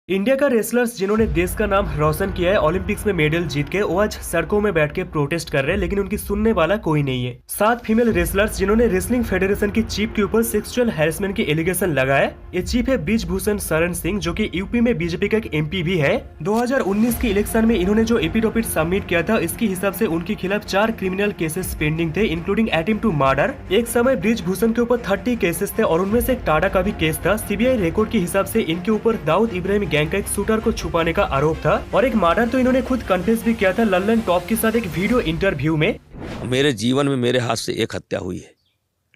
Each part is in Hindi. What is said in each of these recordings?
इंडिया का रेसलर्स जिन्होंने देश का नाम रोशन किया है, ओलंपिक्स में मेडल जीत के, वो आज सड़कों में बैठ के प्रोटेस्ट कर रहे हैं, लेकिन उनकी सुनने वाला कोई नहीं है। 7 फीमेल रेसलर्स जिन्होंने रेसलिंग फेडरेशन की चीफ के ऊपर सेक्सुअल हैरेसमेंट की एलिगेशन लगाया। ये चीफ है ब्रिजभूषण शरण सिंह, जो कि यूपी में बीजेपी का एक एमपी भी है। 2019 के इलेक्शन में इन्होंने जो एपिडोपिट सबमिट किया था, इसके हिसाब से उनके खिलाफ 4 क्रिमिनल केसेस पेंडिंग थे, इंक्लूडिंग अटेम्प्ट टू मर्डर। एक समय ब्रिजभूषण के ऊपर 30 केसेस थे और उनमें से एक टाटा का भी केस था। सीबीआई रिकॉर्ड के हिसाब से इनके ऊपर दाऊद इब्राहिम गैंग का एक शूटर को छुपाने का आरोप था और एक मर्डर तो इन्होंने खुद कन्फेस भी किया था लल्लन टॉप के साथ एक वीडियो इंटरव्यू में। मेरे जीवन में मेरे हाथ से एक हत्या हुई है।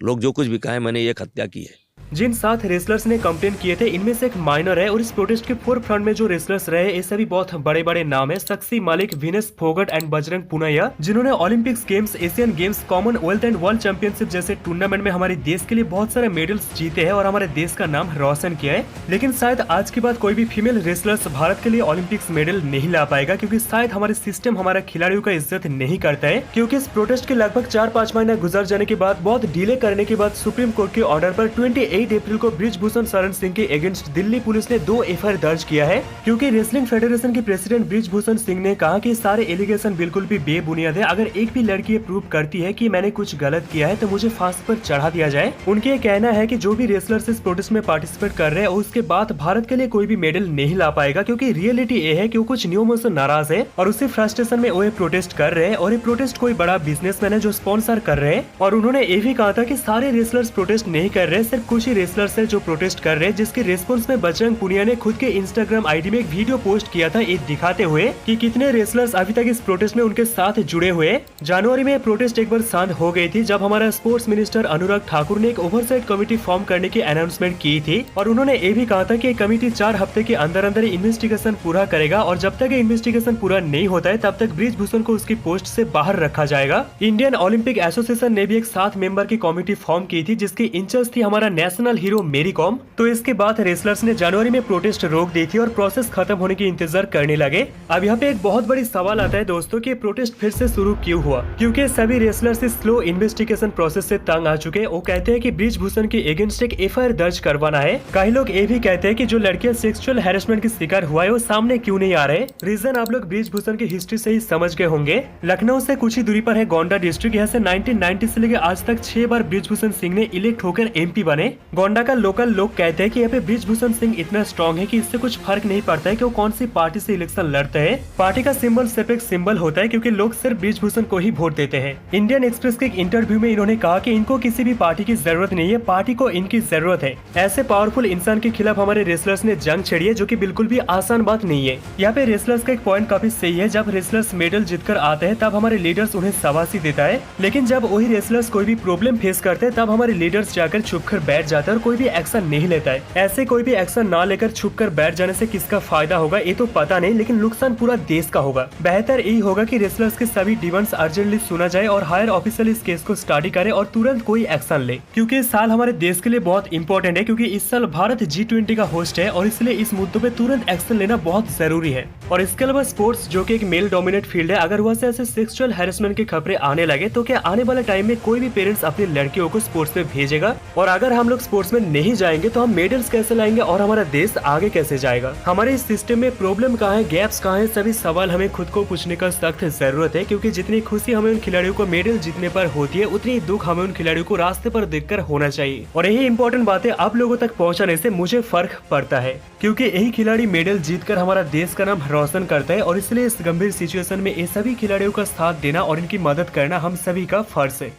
लोग जो कुछ भी कहें, मैंने एक हत्या की है। जिन 7 रेसलर्स ने कंप्लेन किए थे, इनमें से एक माइनर है और इस प्रोटेस्ट के फोर फ्रंट में जो रेसलर्स रहे, ये सभी बहुत बड़े बड़े नाम है। सक्सी मालिक, विनेस फोगट एंड बजरंग पुनिया, जिन्होंने Olympics games, Asian games, Commonwealth and world championship जैसे टूर्नामेंट में हमारे देश के लिए बहुत सारे मेडल्स जीते हैं और हमारे देश का नाम रोशन किया है। लेकिन शायद आज के बाद कोई भी फीमेल रेसलर्स भारत के लिए ओलंपिक्स मेडल नहीं ला पाएगा, क्योंकि शायद हमारे सिस्टम हमारे खिलाड़ियों का इज्जत नहीं करता है। क्योंकि इस प्रोटेस्ट के लगभग 4-5 महीना गुजर जाने के बाद, बहुत डिले करने के बाद, सुप्रीम कोर्ट के ऑर्डर पर 28 अप्रैल को ब्रिजभूषण शरण सिंह के अगेंस्ट दिल्ली पुलिस ने 2 एफआईआर दर्ज किया है। क्योंकि रेसलिंग फेडरेशन के प्रेसिडेंट ब्रिजभूषण सिंह ने कहा कि सारे एलिगेशन बिल्कुल भी बेबुनियाद है। अगर एक भी लड़की ये प्रूव करती है कि मैंने कुछ गलत किया है तो मुझे फांसी पर चढ़ा दिया जाए। उनके ये कहना है कि जो भी रेसलर्स इस प्रोटेस्ट में पार्टिसिपेट कर रहे हैं, उसके बाद भारत के लिए कोई भी मेडल नहीं ला पाएगा, क्योंकि रियलिटी ये है कि वो कुछ नियमों से नाराज है और उसी फ्रस्ट्रेशन में वो ये प्रोटेस्ट कर रहे हैं। और ये प्रोटेस्ट कोई बड़ा बिजनेसमैन है जो स्पॉन्सर कर रहे हैं। और उन्होंने ये भी कहा था कि सारे रेसलर्स प्रोटेस्ट नहीं कर रहे, सिर्फ कुछ ही रेसलर्स है जो प्रोटेस्ट कर रहे हैं। जिसके रेस्पॉन्स में बजरंग पुनिया ने खुद के इंस्टाग्राम आईडी में एक वीडियो पोस्ट किया था, ये दिखाते हुए कि कितने रेसलर्स अभी तक इस प्रोटेस्ट में उनके साथ जुड़े हुए। जनवरी में प्रोटेस्ट एक बार शांत हो गई थी, जब हमारा स्पोर्ट्स मिनिस्टर अनुराग ठाकुर ने एक ओवरसाइट कमेटी फॉर्म करने की अनाउंसमेंट की थी और उन्होंने ये भी कहा था कि कमेटी 4 हफ्ते के अंदर अंदर इन्वेस्टिगेशन पूरा करेगा और जब तक इन्वेस्टिगेशन पूरा नहीं होता है तब तक ब्रिजभूषण को उसकी पोस्ट से बाहर रखा जाएगा। इंडियन ओलंपिक एसोसिएशन ने भी एक 7 मेंबर की कमेटी फॉर्म की थी, जिसकी इंचार्ज थी हमारा नेशनल हीरो मेरी कॉम। तो इसके बाद रेसलर्स ने जनवरी में प्रोटेस्ट रोक दी थी और प्रोसेस खत्म होने की इंतजार करने लगे। अब यहाँ पे एक बहुत बड़ी सवाल आता है दोस्तों कि प्रोटेस्ट फिर से शुरू क्यों हुआ, क्योंकि सभी रेसलर्स इस स्लो इन्वेस्टिगेशन प्रोसेस से तंग आ चुके हैं। वो कहते हैं कि ब्रिजभूषण के अगेंस्ट एक एफआईआर दर्ज करवाना है। कई लोग ये भी कहते हैं कि जो लड़कियां सेक्सुअल हैरेसमेंट की शिकार हुआ है वो सामने क्यों नहीं आ रहे। रीजन आप लोग ब्रिजभूषण की हिस्ट्री से ही समझ गए होंगे। लखनऊ से कुछ ही दूरी पर है गोंडा डिस्ट्रिक्ट। यहाँ से 1990 से लेकर आज तक 6 बार ब्रिजभूषण सिंह ने इलेक्ट होकर एमपी बने। गोंडा का लोकल लोग कहते हैं कि यहाँ पे ब्रिजभूषण सिंह इतना स्ट्रॉन्ग है कि इससे कुछ फर्क नहीं पड़ता है कि वो कौन सी पार्टी से इलेक्शन लड़ते हैं। पार्टी का सिंबल सिर्फ एक सिंबल होता है, क्योंकि लोग सिर्फ ब्रिजभूषण को ही वोट देते हैं। इंडियन एक्सप्रेस के एक इंटरव्यू में इन्होंने कहा कि इनको किसी भी पार्टी की जरूरत नहीं है, पार्टी को इनकी जरूरत है। ऐसे पावरफुल इंसान के खिलाफ हमारे रेसलर्स ने जंग छेड़ी है, जो कि बिल्कुल भी आसान बात नहीं है। यहाँ पे रेसलर्स का एक पॉइंट काफी सही है। जब रेसलर्स मेडल जीतकर आते हैं तब हमारे लीडर्स उन्हें शाबाशी देता है, लेकिन जब वही रेसलर्स कोई भी प्रॉब्लम फेस करते हैं तब हमारे लीडर्स जाकर छुपकर बैठ जाते हैं और कोई भी एक्शन नहीं लेता है। ऐसे कोई भी एक्शन ना लेकर छुपकर बैठ जाने से किसका फायदा होगा ये तो पता नहीं, लेकिन नुकसान पूरा देश का होगा। बेहतर यही होगा कि रेसलर्स के सभी डिमांड्स अर्जेंटली सुना जाए और हायर ऑफिशियल इस केस को स्टडी करे और तुरंत कोई एक्शन ले, क्योंकि इस साल हमारे देश के लिए बहुत इंपॉर्टेंट है। क्योंकि इस साल भारत G20 का होस्ट है और इसलिए इस मुद्दों पे तुरंत एक्शन लेना बहुत जरूरी है। और इसके अलावा स्पोर्ट्स, जो कि एक मेल डोमिनेट फील्ड है, अगर वहाँ से ऐसे सेक्सुअल हैरेसमेंट की खबरें आने लगे तो क्या आने वाले टाइम में कोई भी पेरेंट्स अपनी लड़कियों को स्पोर्ट्स में भेजेगा? और अगर हम लोग स्पोर्ट्स में नहीं जाएंगे तो हम मेडल्स कैसे लाएंगे और हमारा देश आगे कैसे जाएगा? हमारे इस सिस्टम में प्रॉब्लम कहाँ है, गैप्स कहाँ है, सभी सवाल हमें खुद को पूछने का सख्त जरूरत है। क्योंकि जितनी खुशी हमें उन खिलाड़ियों को मेडल जीतने पर होती है, उतनी दुख हमें उन खिलाड़ियों को रास्ते पर देखकर होना चाहिए। और यही इंपॉर्टेंट बातें आप लोगों तक पहुँचाने से मुझे फर्क पड़ता है, क्योंकि यही खिलाड़ी मेडल जीतकर हमारा देश का नाम रोशन करता है। और इसलिए इस गंभीर सिचुएशन में ये सभी खिलाड़ियों का साथ देना और इनकी मदद करना हम सभी का फर्ज है।